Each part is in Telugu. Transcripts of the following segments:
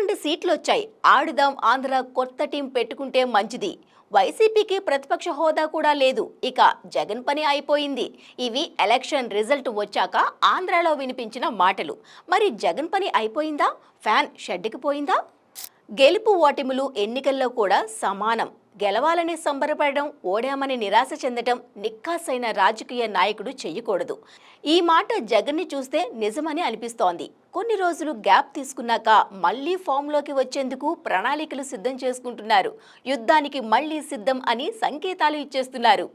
11 సీట్లు వచ్చాయి. ఆడుదాం ఆంధ్ర కొత్త టీం పెట్టుకుంటే మంచిది. వైసీపీకి ప్రతిపక్ష హోదా కూడా లేదు. ఇక జగన్ పని అయిపోయింది. ఇవి ఎలక్షన్ రిజల్ట్ వచ్చాక ఆంధ్రాలో వినిపించిన మాటలు. మరి జగన్ పని అయిపోయిందా? ఫ్యాన్ షెడ్కి పోయిందా? గెలుపు ఓటములు ఎన్నికల్లో కూడా సమానం. గెలవాలని సంబరపడడం, ఓడామని నిరాశ చెందడం నిక్కాసైన రాజకీయ నాయకుడు చెయ్యకూడదు. ఈ మాట జగన్ని చూస్తే నిజమని అనిపిస్తోంది. కొన్ని రోజులు గ్యాప్ తీసుకున్నాక మళ్లీ ఫామ్లోకి వచ్చేందుకు ప్రణాళికలు సిద్ధం చేసుకుంటున్నారు. యుద్ధానికి మళ్లీ సిద్ధం అని సంకేతాలు ఇచ్చేస్తున్నారు.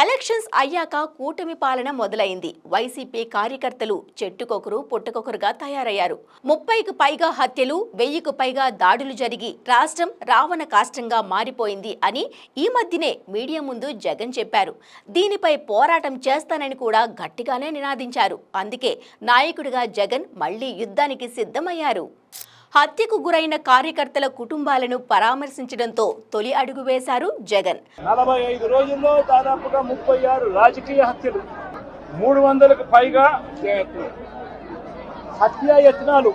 ఎలక్షన్స్ అయ్యాక కూటమి పాలన మొదలైంది. వైసీపీ కార్యకర్తలు చెట్టుకొకరు పుట్టకొకరుగా తయారయ్యారు. 30కు పైగా హత్యలు, 1000కు పైగా దాడులు జరిగి రాష్ట్రం రావణ కాష్టంగా మారిపోయింది అని ఈ మధ్యనే మీడియా ముందు జగన్ చెప్పారు. దీనిపై పోరాటం చేస్తానని కూడా గట్టిగానే నినాదించారు. అందుకే నాయకుడిగా జగన్ మళ్లీ యుద్ధానికి సిద్ధమయ్యారు. హత్యకు గురైన కార్యకర్తల కుటుంబాలను పరామర్శించడంతో తొలి అడుగు వేశారు జగన్. 45 రోజుల్లో దాదాపుగా 36 రాజకీయ హత్యలు, 300కు పైగా హత్యాయత్నాలు.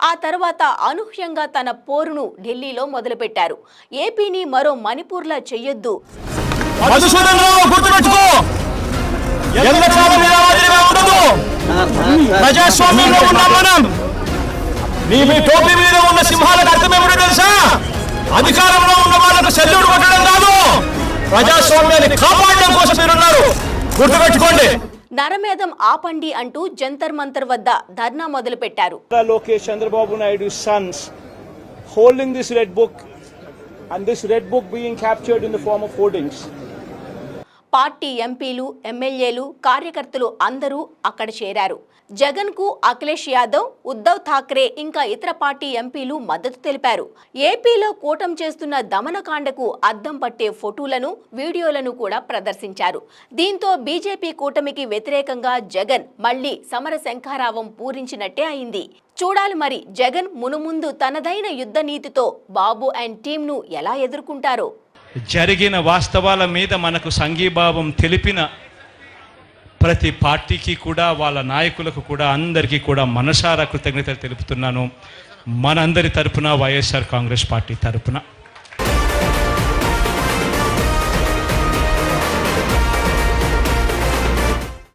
ఆ తర్వాత అనూహ్యంగా తన పోరును ఢిల్లీలో మొదలుపెట్టారు. ఏపీని మరో మణిపూర్లా చెయ్యొద్దు, మీ టోపీ మీద ఉన్న సింహాలకు అర్థం ఏమిటో తెలుసా? అధికారంలో ఉన్న వాళ్ళకు సెల్యూట్ కొట్టడం కాదు, ప్రజాస్వామ్యాన్ని కాపాడడం కోసం మీరున్నారు, గుర్తుపెట్టుకోండి. నరమేధం ఆపండి అంటూ జంతర్ మంతర్ వద్ద ధర్నా మొదలుపెట్టారు. Lokesh Chandrababu Naidu sons holding this red book and this red book being captured in the form of hoardings. Party ఎంపీలు, ఎమ్మెల్యేలు, కార్యకర్తలు అందరూ అక్కడ చేరారు. జగన్ కు అఖిలేష్ యాదవ్, ఉద్ధవ్ ఠాక్రే ఇంకా ఇతర పార్టీ ఎంపీలు మద్దతు తెలిపారు. ఏపీలో కూటమి చేస్తున్న దమనకాండకు అద్దం పట్టే ఫోటోలను, వీడియోలను కూడా ప్రదర్శించారు. దీంతో బీజేపీ కూటమికి వ్యతిరేకంగా జగన్ మళ్లీ సమర శంఖారావం పూరించినట్టే అయింది. చూడాలి మరి జగన్ మునుముందు తనదైన యుద్ధ నీతితో బాబు అండ్ టీంను ఎలా ఎదుర్కొంటారో. జరిగిన వాస్తవాల మీద మనకు సంఘీభావం తెలిపిన ప్రతి పార్టీకి కూడా, వాళ్ళ నాయకులకు కూడా, అందరికీ కూడా మనసారా కృతజ్ఞతలు తెలుపుతున్నాను. మనందరి తరపున, వైఎస్ఆర్ కాంగ్రెస్ పార్టీ తరపున.